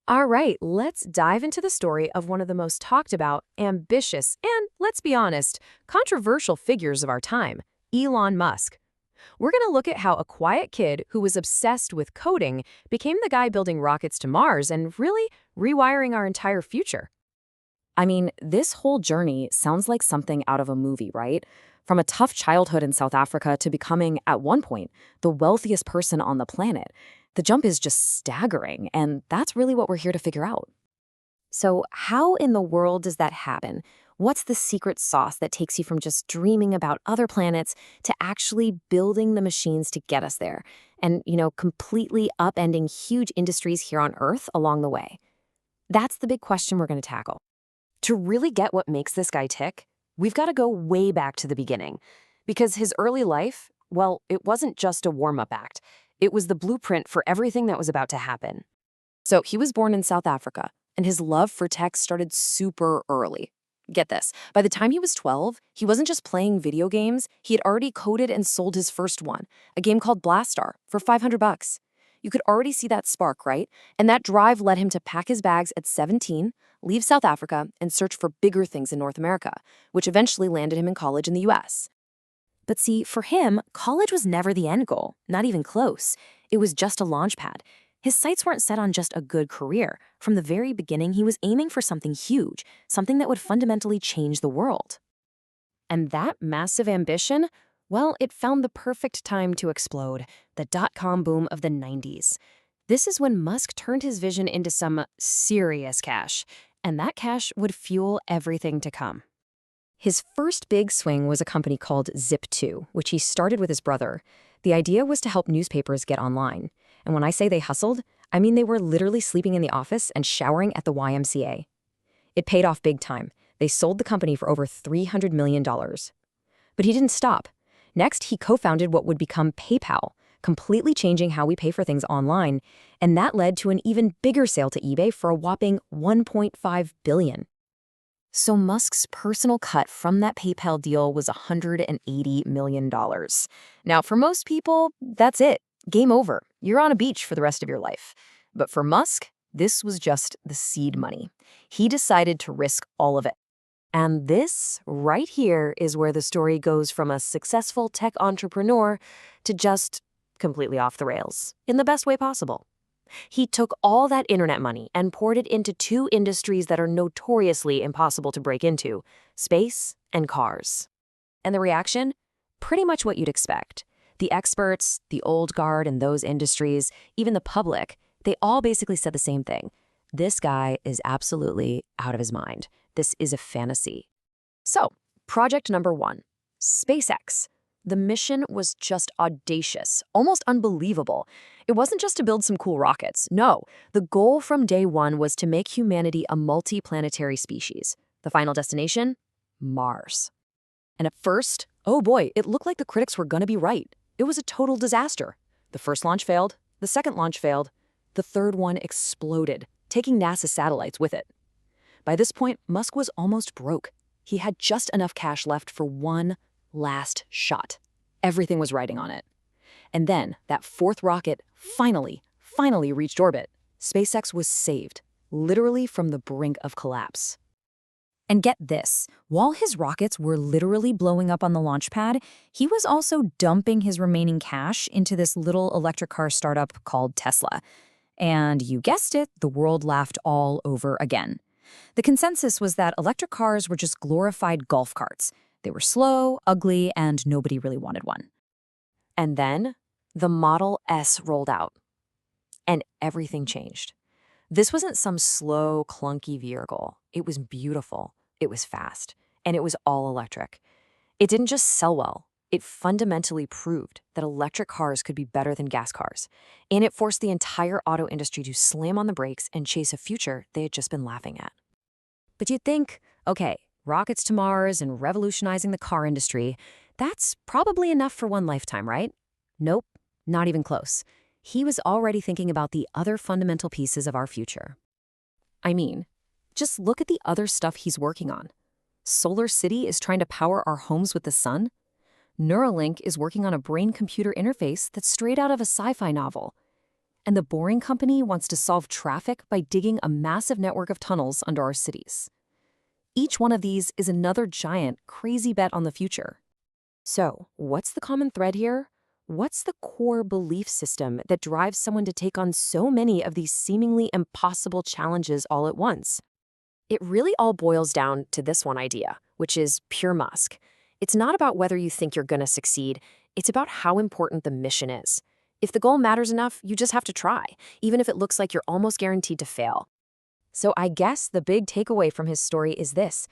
All right, let's dive into the story of one of the most talked about, ambitious, and, let's be honest, controversial figures of our time, Elon Musk. We're going to look at how a quiet kid who was obsessed with coding became the guy building rockets to Mars and really rewiring our entire future. I mean, this whole journey sounds like something out of a movie, right? From a tough childhood in South Africa to becoming, at one point, the wealthiest person on the planet. The jump is just staggering, and that's really what we're here to figure out. So, how in the world does that happen? What's the secret sauce that takes you from just dreaming about other planets to actually building the machines to get us there? And, completely upending huge industries here on Earth along the way? That's the big question we're going to tackle. To really get what makes this guy tick, we've got to go way back to the beginning. Because his early life, well, it wasn't just a warm-up act. It was the blueprint for everything that was about to happen. So he was born in South Africa, and his love for tech started super early. Get this, by the time he was 12, he wasn't just playing video games, he had already coded and sold his first one, a game called Blastar, for $500. You could already see that spark, right? And that drive led him to pack his bags at 17, leave South Africa, and search for bigger things in North America, which eventually landed him in college in the US. But see, for him, college was never the end goal, not even close. It was just a launch pad. His sights weren't set on just a good career. From the very beginning, he was aiming for something huge, something that would fundamentally change the world. And that massive ambition, well, it found the perfect time to explode, the dot-com boom of the 90s. This is when Musk turned his vision into some serious cash, and that cash would fuel everything to come. His first big swing was a company called Zip2, which he started with his brother. The idea was to help newspapers get online. And when I say they hustled, I mean they were literally sleeping in the office and showering at the YMCA. It paid off big time. They sold the company for over $300 million. But he didn't stop. Next, he co-founded what would become PayPal, completely changing how we pay for things online, and that led to an even bigger sale to eBay for a whopping $1.5 billion. So Musk's personal cut from that PayPal deal was $180 million. Now, for most people, that's it. Game over. You're on a beach for the rest of your life. But for Musk, this was just the seed money. He decided to risk all of it. And this, right here, is where the story goes from a successful tech entrepreneur to just completely off the rails, in the best way possible. He took all that internet money and poured it into two industries that are notoriously impossible to break into: space and cars. And the reaction? Pretty much what you'd expect. The experts, the old guard in those industries, even the public, they all basically said the same thing. This guy is absolutely out of his mind. This is a fantasy. So, project number 1, SpaceX. The mission was just audacious, almost unbelievable. It wasn't just to build some cool rockets. No, the goal from day one was to make humanity a multi-planetary species. The final destination? Mars. And at first, oh boy, it looked like the critics were gonna be right. It was a total disaster. The first launch failed, the second launch failed, the third one exploded, taking NASA's satellites with it. By this point, Musk was almost broke. He had just enough cash left for one last shot. Everything was riding on it. And then that fourth rocket finally reached orbit. SpaceX was saved, literally from the brink of collapse. And get this, while his rockets were literally blowing up on the launch pad, he was also dumping his remaining cash into this little electric car startup called Tesla. And you guessed it, the world laughed all over again. The consensus was that electric cars were just glorified golf carts. They were slow, ugly, and nobody really wanted one. And then the Model S rolled out, and everything changed. This wasn't some slow, clunky vehicle. It was beautiful, it was fast, and it was all electric. It didn't just sell well. It fundamentally proved that electric cars could be better than gas cars, and it forced the entire auto industry to slam on the brakes and chase a future they had just been laughing at. But you'd think, okay, rockets to Mars and revolutionizing the car industry, that's probably enough for one lifetime, right? Nope, not even close. He was already thinking about the other fundamental pieces of our future. I mean, just look at the other stuff he's working on. Solar City is trying to power our homes with the sun. Neuralink is working on a brain-computer interface that's straight out of a sci-fi novel. And the Boring Company wants to solve traffic by digging a massive network of tunnels under our cities. Each one of these is another giant, crazy bet on the future. So, what's the common thread here? What's the core belief system that drives someone to take on so many of these seemingly impossible challenges all at once? It really all boils down to this one idea, which is pure Musk. It's not about whether you think you're going to succeed, it's about how important the mission is. If the goal matters enough, you just have to try, even if it looks like you're almost guaranteed to fail. So I guess the big takeaway from his story is this: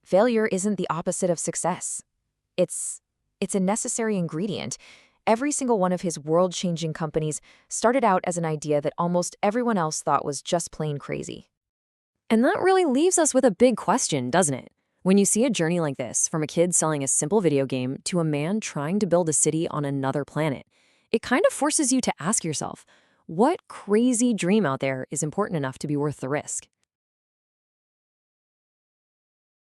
failure isn't the opposite of success. It's a necessary ingredient. Every single one of his world-changing companies started out as an idea that almost everyone else thought was just plain crazy. And that really leaves us with a big question, doesn't it? When you see a journey like this, from a kid selling a simple video game to a man trying to build a city on another planet, it kind of forces you to ask yourself, what crazy dream out there is important enough to be worth the risk?